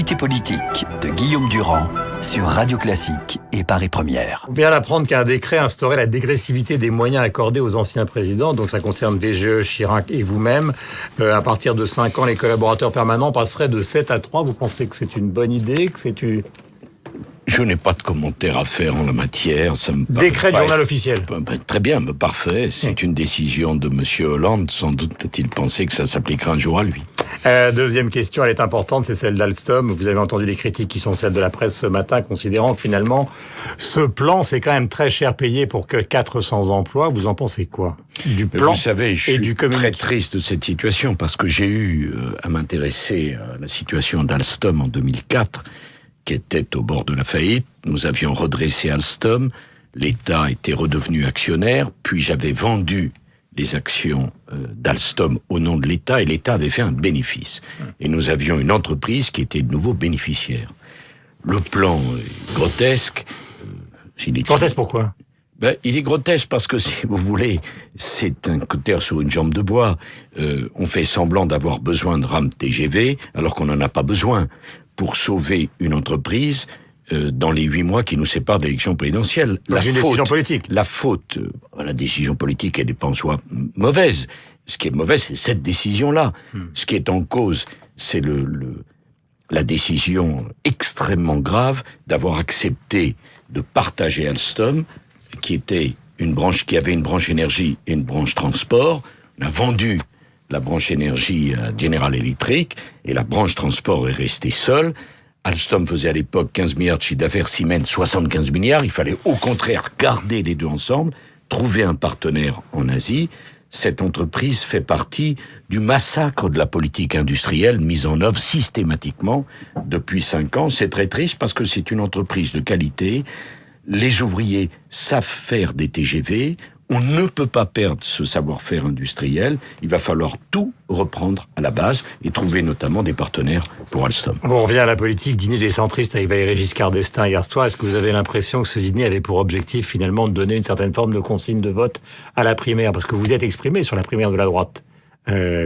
L'actualité politique de Guillaume Durand sur Radio Classique et Paris Première. On vient d'apprendre qu'un décret instaurait la dégressivité des moyens accordés aux anciens présidents, donc ça concerne VGE, Chirac et vous-même. À partir de 5 ans, les collaborateurs permanents passeraient de 7 à 3. Vous pensez que c'est une bonne idée, que c'est une... Je n'ai pas de commentaire à faire en la matière. Ça me Décret de journal officiel. Très bien, mais parfait. C'est une décision de Monsieur Hollande. Sans doute a-t-il pensé que ça s'appliquera un jour à lui. Deuxième question, elle est importante, c'est celle d'Alstom. Vous avez entendu les critiques qui sont celles de la presse ce matin, considérant que finalement, ce plan, c'est quand même très cher payé pour que 400 emplois. Vous en pensez quoi du plan? Vous savez, je suis très triste de cette situation parce que j'ai eu à m'intéresser à la situation d'Alstom en 2004, qui était au bord de la faillite. Nous avions redressé Alstom, l'État était redevenu actionnaire, puis j'avais vendu les actions d'Alstom au nom de l'État, et l'État avait fait un bénéfice. Et nous avions une entreprise qui était de nouveau bénéficiaire. Le plan est grotesque. Grotesque pourquoi ? Il est grotesque parce que, si vous voulez, c'est un cutter sur une jambe de bois. On fait semblant d'avoir besoin de rames TGV, alors qu'on n'en a pas besoin pour sauver une entreprise dans les 8 mois qui nous séparent de l'élection présidentielle. La décision politique. La faute, la décision politique, elle n'est pas en soi mauvaise. Ce qui est mauvais, c'est cette décision-là. Ce qui est en cause, c'est la décision extrêmement grave d'avoir accepté de partager Alstom, qui avait une branche énergie et une branche transport. On a vendu la branche énergie à General Electric, et la branche transport est restée seule. Alstom faisait à l'époque 15 milliards de chiffre d'affaires, Siemens 75 milliards. Il fallait au contraire garder les deux ensemble, trouver un partenaire en Asie. Cette entreprise fait partie du massacre de la politique industrielle mise en œuvre systématiquement depuis 5 ans. C'est très triste parce que c'est une entreprise de qualité. Les ouvriers savent faire des TGV. On ne peut pas perdre ce savoir-faire industriel. Il va falloir tout reprendre à la base et trouver notamment des partenaires pour Alstom. Bon, on revient à la politique. Dîner des centristes avec Valéry Giscard d'Estaing hier soir. Est-ce que vous avez l'impression que ce dîner avait pour objectif finalement de donner une certaine forme de consigne de vote à la primaire? Parce que vous êtes exprimé sur la primaire de la droite.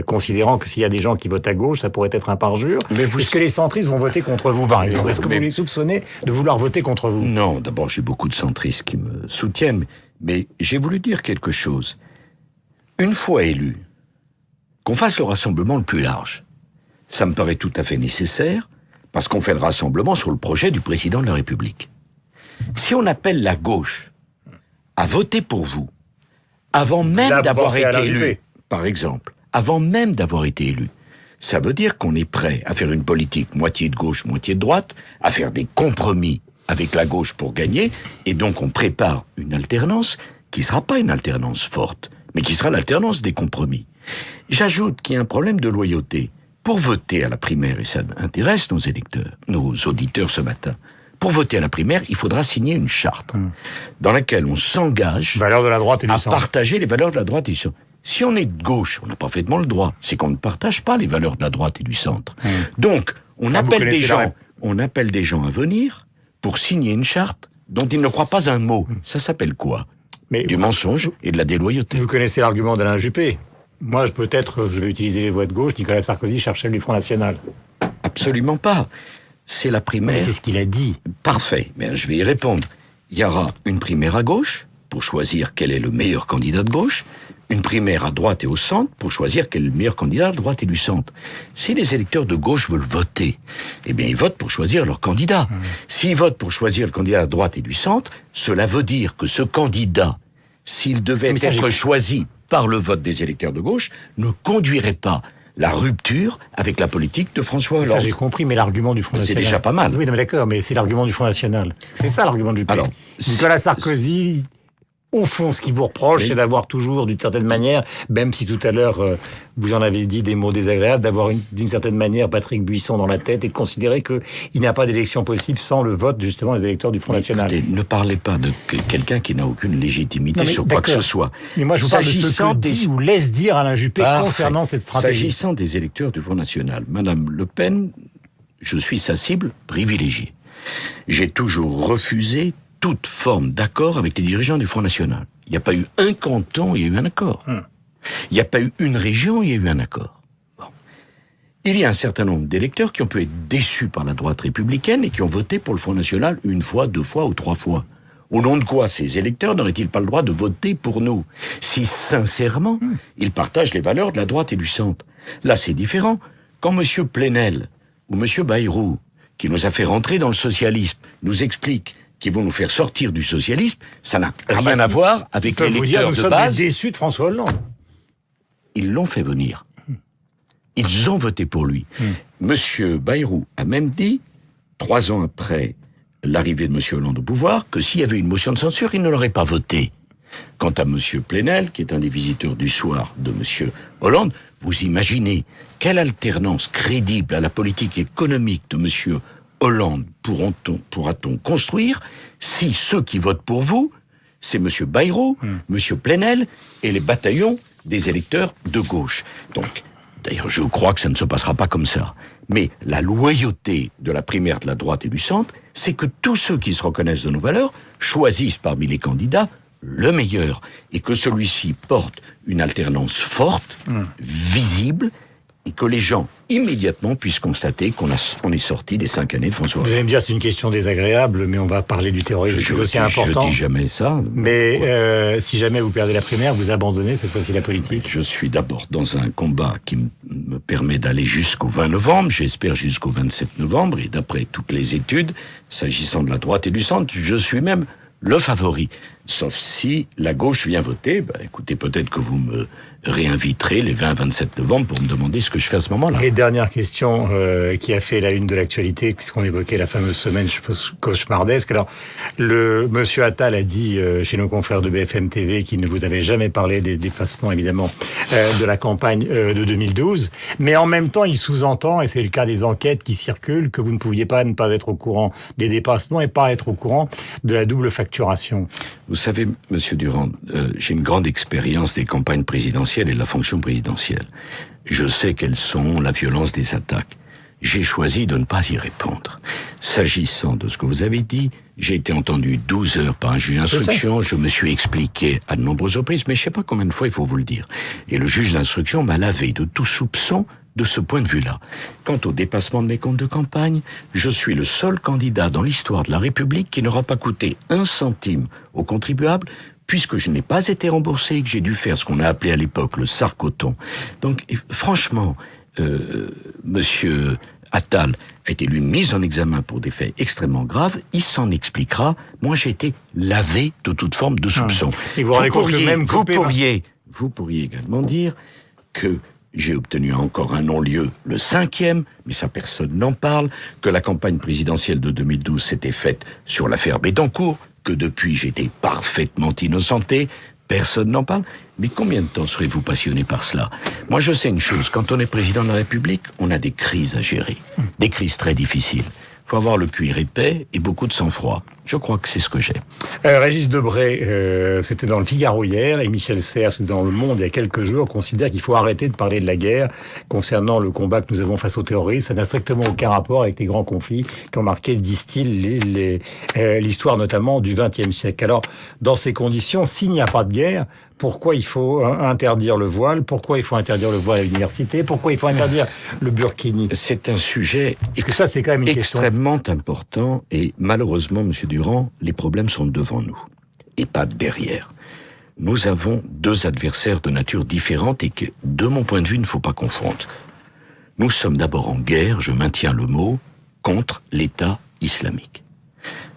Considérant que s'il y a des gens qui votent à gauche, ça pourrait être un parjure. Est-ce que les centristes vont voter contre vous, par exemple? Est-ce que vous les soupçonnez de vouloir voter contre vous? Non, d'abord, j'ai beaucoup de centristes qui me soutiennent, mais j'ai voulu dire quelque chose. Une fois élu, qu'on fasse le rassemblement le plus large, ça me paraît tout à fait nécessaire, parce qu'on fait le rassemblement sur le projet du président de la République. Si on appelle la gauche à voter pour vous, avant même d'avoir été élu, par exemple, avant même d'avoir été élu, ça veut dire qu'on est prêt à faire une politique moitié de gauche, moitié de droite, à faire des compromis avec la gauche pour gagner, et donc on prépare une alternance qui sera pas une alternance forte, mais qui sera l'alternance des compromis. J'ajoute qu'il y a un problème de loyauté. Pour voter à la primaire, et ça intéresse nos électeurs, nos auditeurs ce matin, pour voter à la primaire, il faudra signer une charte dans laquelle on s'engage valeurs de la droite et du à centre. Partager les valeurs de la droite et du centre. Si on est de gauche, on a parfaitement le droit. C'est qu'on ne partage pas les valeurs de la droite et du centre. Donc, on appelle des gens à venir pour signer une charte dont ils ne croient pas un mot. Ça s'appelle quoi? Du mensonge et de la déloyauté. Vous connaissez l'argument d'Alain Juppé. Moi, je vais utiliser les voix de gauche. Nicolas Sarkozy cherche celle du Front National. Absolument pas. C'est la primaire. Mais c'est ce qu'il a dit. Parfait. Mais je vais y répondre. Il y aura une primaire à gauche pour choisir quel est le meilleur candidat de gauche, une primaire à droite et au centre pour choisir quel est le meilleur candidat à droite et du centre. Si les électeurs de gauche veulent voter, eh bien ils votent pour choisir leur candidat. S'ils votent pour choisir le candidat à droite et du centre, cela veut dire que ce candidat, s'il devait être choisi par le vote des électeurs de gauche, ne conduirait pas la rupture avec la politique de François Hollande. Ça, j'ai compris, mais l'argument du Front National... C'est déjà pas mal. Oui, non, mais d'accord, mais c'est l'argument du Front National. C'est ça l'argument du pays. Alors, Nicolas Sarkozy... Au fond, ce qui vous reproche, c'est d'avoir toujours, d'une certaine manière, même si tout à l'heure, vous en avez dit des mots désagréables, d'avoir d'une certaine manière Patrick Buisson dans la tête et de considérer qu'il n'y a pas d'élection possible sans le vote, justement, des électeurs du Front National. Écoutez, ne parlez pas de quelqu'un qui n'a aucune légitimité sur quoi que ce soit. Mais moi, je vous parle de ce que dit ou laisse dire Alain Juppé concernant cette stratégie. S'agissant des électeurs du Front National, Madame Le Pen, je suis sa cible privilégiée. J'ai toujours refusé toute forme d'accord avec les dirigeants du Front National. Il n'y a pas eu un canton, il y a eu un accord. Il n'y a pas eu une région, il y a eu un accord. Bon. il y a un certain nombre d'électeurs qui ont pu être déçus par la droite républicaine et qui ont voté pour le Front National 1 fois, 2 fois ou 3 fois. Au nom de quoi ces électeurs n'auraient-ils pas le droit de voter pour nous, si sincèrement ils partagent les valeurs de la droite et du centre? Là, c'est différent. Quand M. Plenel ou M. Bayrou, qui nous a fait rentrer dans le socialisme, nous explique qu'ils vont nous faire sortir du socialisme, ça n'a rien à voir avec les électeurs de base. Nous sommes déçus de François Hollande. Ils l'ont fait venir. Ils ont voté pour lui. Monsieur Bayrou a même dit, 3 ans après l'arrivée de Monsieur Hollande au pouvoir, que s'il y avait une motion de censure, il ne l'aurait pas voté. Quant à Monsieur Plenel, qui est un des visiteurs du soir de Monsieur Hollande, vous imaginez quelle alternance crédible à la politique économique de Monsieur Hollande pourra-t-on construire si ceux qui votent pour vous, c'est Monsieur Bayrou, Monsieur Plenel et les bataillons des électeurs de gauche. Donc, d'ailleurs, je crois que ça ne se passera pas comme ça. Mais la loyauté de la primaire de la droite et du centre, c'est que tous ceux qui se reconnaissent de nos valeurs choisissent parmi les candidats le meilleur, et que celui-ci porte une alternance forte, visible, et que les gens, immédiatement, puissent constater qu'on est sorti des 5 années de François Hollande. Vous allez me dire, c'est une question désagréable, mais on va parler du terrorisme, c'est aussi important. Je dis jamais ça. Mais si jamais vous perdez la primaire, vous abandonnez cette fois-ci la politique? Je suis d'abord dans un combat qui me permet d'aller jusqu'au 20 novembre, j'espère jusqu'au 27 novembre, et d'après toutes les études, s'agissant de la droite et du centre, je suis même le favori. Sauf si la gauche vient voter, écoutez, peut-être que vous me réinviterez les 20-27 novembre pour me demander ce que je fais à ce moment-là. Les dernières questions qui a fait la une de l'actualité, puisqu'on évoquait la fameuse semaine cauchemardesque. Alors, Monsieur Attal a dit chez nos confrères de BFM TV qu'il ne vous avait jamais parlé des déplacements, évidemment, de la campagne de 2012. Mais en même temps, il sous-entend, et c'est le cas des enquêtes qui circulent, que vous ne pouviez pas ne pas être au courant des dépassements et pas être au courant de la double facturation. Vous savez, Monsieur Durand, j'ai une grande expérience des campagnes présidentielles et de la fonction présidentielle. Je sais quelles sont la violence des attaques. J'ai choisi de ne pas y répondre. S'agissant de ce que vous avez dit, j'ai été entendu 12 heures par un juge d'instruction, je me suis expliqué à de nombreuses reprises, mais je ne sais pas combien de fois il faut vous le dire. Et le juge d'instruction m'a lavé de tout soupçon de ce point de vue-là. Quant au dépassement de mes comptes de campagne, je suis le seul candidat dans l'histoire de la République qui n'aura pas coûté 1 centime aux contribuables, puisque je n'ai pas été remboursé et que j'ai dû faire ce qu'on a appelé à l'époque le sarcoton. Donc, franchement, Monsieur Attal a été lui mis en examen pour des faits extrêmement graves, il s'en expliquera. Moi, j'ai été lavé de toute forme de soupçon. Et vous pourriez également dire que j'ai obtenu encore un non-lieu, le 5e, mais ça personne n'en parle, que la campagne présidentielle de 2012 s'était faite sur l'affaire Bettencourt, que depuis j'étais parfaitement innocenté, personne n'en parle. Mais combien de temps serez-vous passionné par cela? Moi je sais une chose, quand on est président de la République, on a des crises à gérer, des crises très difficiles. Il faut avoir le cuir épais et beaucoup de sang-froid. Je crois que c'est ce que j'ai. Régis Debray, c'était dans le Figaro hier, et Michel Serres, c'était dans Le Monde il y a quelques jours, considère qu'il faut arrêter de parler de la guerre concernant le combat que nous avons face aux terroristes. Ça n'a strictement aucun rapport avec les grands conflits qui ont marqué, disent-ils, l'histoire notamment du XXe siècle. Alors, dans ces conditions, s'il n'y a pas de guerre, pourquoi il faut interdire le voile? Pourquoi il faut interdire le voile à l'université? Pourquoi il faut interdire le burkini? C'est un sujet Parce que ça, c'est quand même une extrêmement important, et malheureusement, Monsieur Durand, les problèmes sont devant nous, et pas derrière. Nous avons 2 adversaires de nature différente et que, de mon point de vue, il ne faut pas confondre. Nous sommes d'abord en guerre, je maintiens le mot, contre l'État islamique.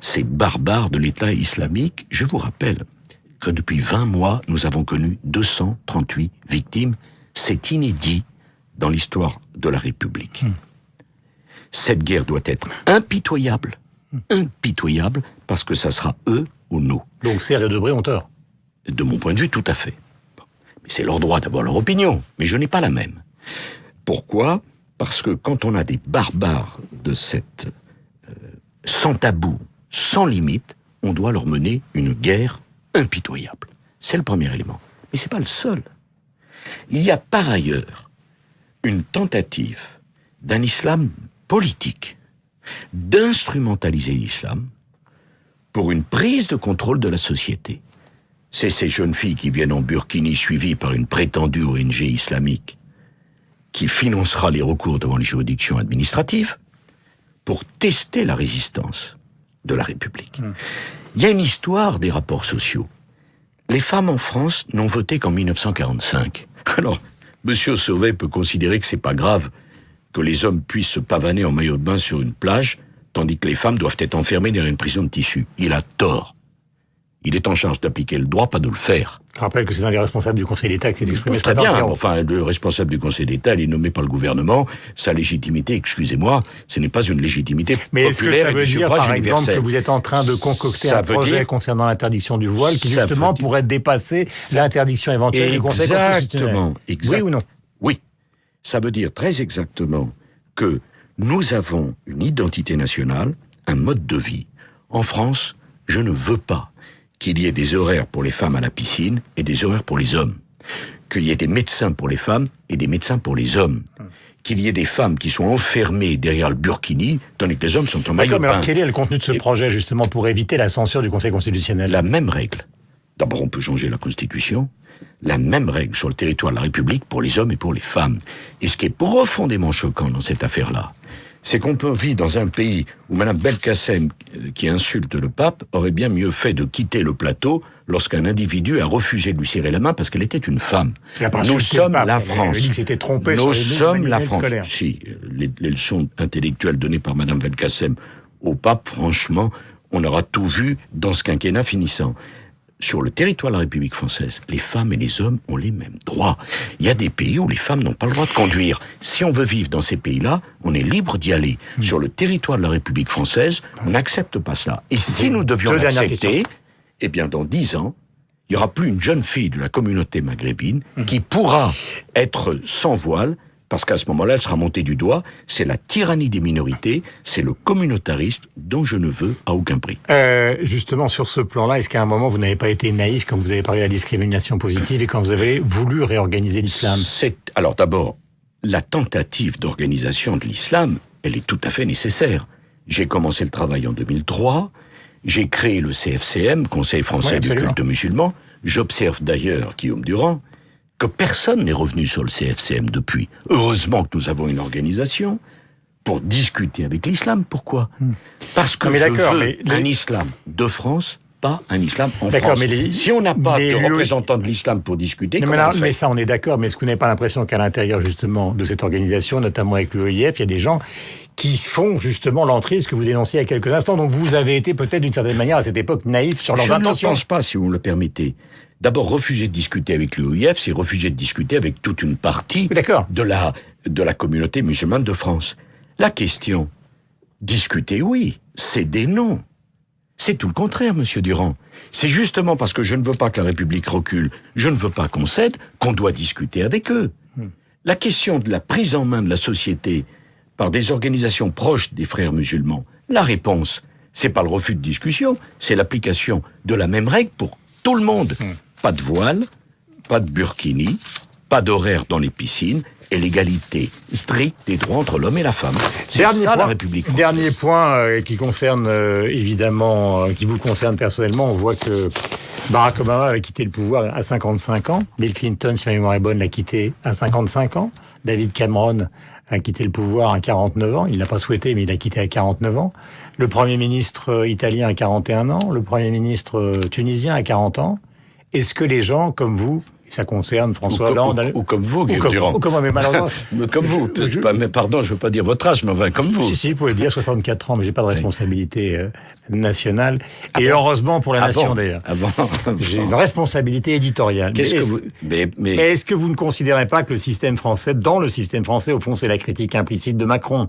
Ces barbares de l'État islamique, je vous rappelle que depuis 20 mois, nous avons connu 238 victimes. C'est inédit dans l'histoire de la République. Cette guerre doit être impitoyable, parce que ça sera eux ou nous. Donc Serres et Debray ont tort. De mon point de vue, tout à fait. Mais c'est leur droit d'avoir leur opinion, mais je n'ai pas la même. Pourquoi? Parce que quand on a des barbares de cette sans tabou, sans limite, on doit leur mener une guerre impitoyable. C'est le premier élément. Mais c'est pas le seul. Il y a par ailleurs une tentative d'un islam politique d'instrumentaliser l'islam pour une prise de contrôle de la société. C'est ces jeunes filles qui viennent en burkini suivies par une prétendue ONG islamique qui financera les recours devant les juridictions administratives pour tester la résistance de la République. Il y a une histoire des rapports sociaux. Les femmes en France n'ont voté qu'en 1945. Alors, Monsieur Sauvé peut considérer que c'est pas grave que les hommes puissent se pavaner en maillot de bain sur une plage, tandis que les femmes doivent être enfermées dans une prison de tissu. Il a tort. Il est en charge d'appliquer le droit, pas de le faire. Je rappelle que c'est dans les responsables du Conseil d'État qui s'est exprimé. Très bien, enfin, le responsable du Conseil d'État, il est nommé par le gouvernement. Sa légitimité, excusez-moi, ce n'est pas une légitimité mais est-ce que populaire ça veut et du dire, suffrage par exemple, universel. que vous êtes en train de concocter un projet concernant l'interdiction du voile qui, justement, pourrait dépasser l'interdiction éventuelle du Conseil constitutionnel? Exactement. Oui ou non? Oui. Ça veut dire très exactement que nous avons une identité nationale, un mode de vie. En France, je ne veux pas qu'il y ait des horaires pour les femmes à la piscine et des horaires pour les hommes. Qu'il y ait des médecins pour les femmes et des médecins pour les hommes. Qu'il y ait des femmes qui soient enfermées derrière le burkini, tandis que les hommes sont en maillot de bain. Alors quel est le contenu de ce projet, justement, pour éviter la censure du Conseil constitutionnel? La même règle. D'abord, on peut changer la Constitution. La même règle sur le territoire de la République pour les hommes et pour les femmes. Et ce qui est profondément choquant dans cette affaire-là, c'est qu'on peut vivre dans un pays où Mme Belkacem, qui insulte le pape, aurait bien mieux fait de quitter le plateau lorsqu'un individu a refusé de lui serrer la main parce qu'elle était une femme. Nous sommes la France. Nous sommes la France. Si, les leçons intellectuelles données par Mme Belkacem au pape, franchement, on aura tout vu dans ce quinquennat finissant. Sur le territoire de la République française, les femmes et les hommes ont les mêmes droits. Il y a des pays où les femmes n'ont pas le droit de conduire. Si on veut vivre dans ces pays-là, on est libre d'y aller. Sur le territoire de la République française, on n'accepte pas cela. Et si nous devions l'accepter, eh bien, dans 10 ans, il n'y aura plus une jeune fille de la communauté maghrébine qui pourra être sans voile, parce qu'à ce moment-là, elle sera montée du doigt. C'est la tyrannie des minorités, c'est le communautarisme dont je ne veux à aucun prix. Justement, sur ce plan-là, est-ce qu'à un moment, vous n'avez pas été naïf quand vous avez parlé de la discrimination positive et quand vous avez voulu réorganiser l'islam? Alors d'abord, la tentative d'organisation de l'islam, elle est tout à fait nécessaire. J'ai commencé le travail en 2003, j'ai créé le CFCM, Conseil français du culte musulman. J'observe d'ailleurs, Guillaume Durand, que personne n'est revenu sur le CFCM depuis. Heureusement que nous avons une organisation pour discuter avec l'islam. Pourquoi? Parce que je veux un islam de France, pas un islam en France. Si on n'a pas de représentants de l'islam pour discuter, mais ça, on est d'accord, mais est-ce que vous n'avez pas l'impression qu'à l'intérieur, justement, de cette organisation, notamment avec l'OIF, il y a des gens qui font, justement, l'entrise que vous dénonciez il y a quelques instants, donc vous avez été peut-être, d'une certaine manière, à cette époque, naïf sur leurs intentions? Je ne pense pas, si vous me le permettez. D'abord, refuser de discuter avec l'OIF, c'est refuser de discuter avec toute une partie de la communauté musulmane de France. La question, discuter, oui, céder, non. C'est tout le contraire, Monsieur Durand. C'est justement parce que je ne veux pas que la République recule, je ne veux pas qu'on cède, qu'on doit discuter avec eux. La question de la prise en main de la société par des organisations proches des frères musulmans, la réponse, c'est pas le refus de discussion, c'est l'application de la même règle pour tout le monde. Pas de voile, pas de burkini, pas d'horaire dans les piscines, et l'égalité stricte des droits entre l'homme et la femme. C'est ça la République française. Dernier point qui concerne, évidemment, qui vous concerne personnellement. On voit que Barack Obama a quitté le pouvoir à 55 ans. Bill Clinton, si ma mémoire est bonne, l'a quitté à 55 ans. David Cameron a quitté le pouvoir à 49 ans. Il l'a pas souhaité, mais il a quitté à 49 ans. Le Premier ministre italien à 41 ans. Le Premier ministre tunisien à 40 ans. Est-ce que les gens, comme vous, ça concerne François Hollande... Ou comme vous, Guillaume Durand. Ou comme moi, mais malheureusement... Comme vous. Mais pardon, je ne veux pas dire votre âge, mais enfin, comme vous. Si, vous pouvez le dire, 64 ans, mais j'ai pas de responsabilité nationale. Et heureusement pour la nation, d'ailleurs. J'ai une responsabilité éditoriale. Mais est-ce que vous ne considérez pas que le système français, dans le système français, au fond, c'est la critique implicite de Macron?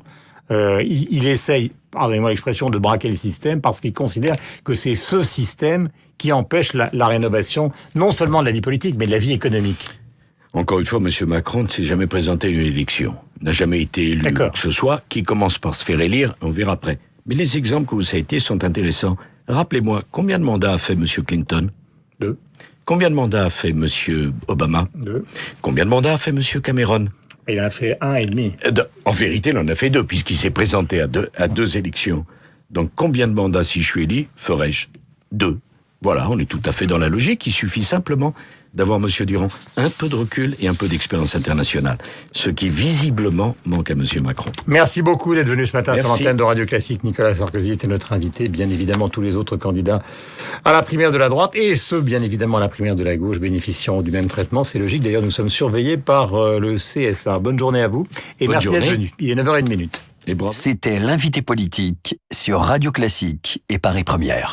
Il essaye, pardonnez-moi l'expression, de braquer le système parce qu'il considère que c'est ce système qui empêche la rénovation, non seulement de la vie politique, mais de la vie économique. Encore une fois, M. Macron ne s'est jamais présenté à une élection, n'a jamais été élu, que ce soit, qui commence par se faire élire, on verra après. Mais les exemples que vous citez sont intéressants. Rappelez-moi, combien de mandats a fait M. Clinton? 2. Combien de mandats a fait M. Obama? 2. Combien de mandats a fait M. Cameron? Il en a fait 1,5. En vérité, il en a fait 2, puisqu'il s'est présenté à deux élections. Donc, combien de mandats, si je suis élu, ferais-je? 2. Voilà, on est tout à fait dans la logique. Il suffit simplement d'avoir, Monsieur Durand, un peu de recul et un peu d'expérience internationale. Ce qui, visiblement, manque à Monsieur Macron. Merci beaucoup d'être venu ce matin sur Merci. l'antenne de Radio Classique. Nicolas Sarkozy était notre invité. Bien évidemment, tous les autres candidats à la primaire de la droite et ceux, bien évidemment, à la primaire de la gauche bénéficieront du même traitement. C'est logique. D'ailleurs, nous sommes surveillés par le CSA. Bonne journée à vous et Bonne merci d'être journée. venu. Il est 9h01. Et bravo. C'était l'invité politique sur Radio Classique et Paris Première.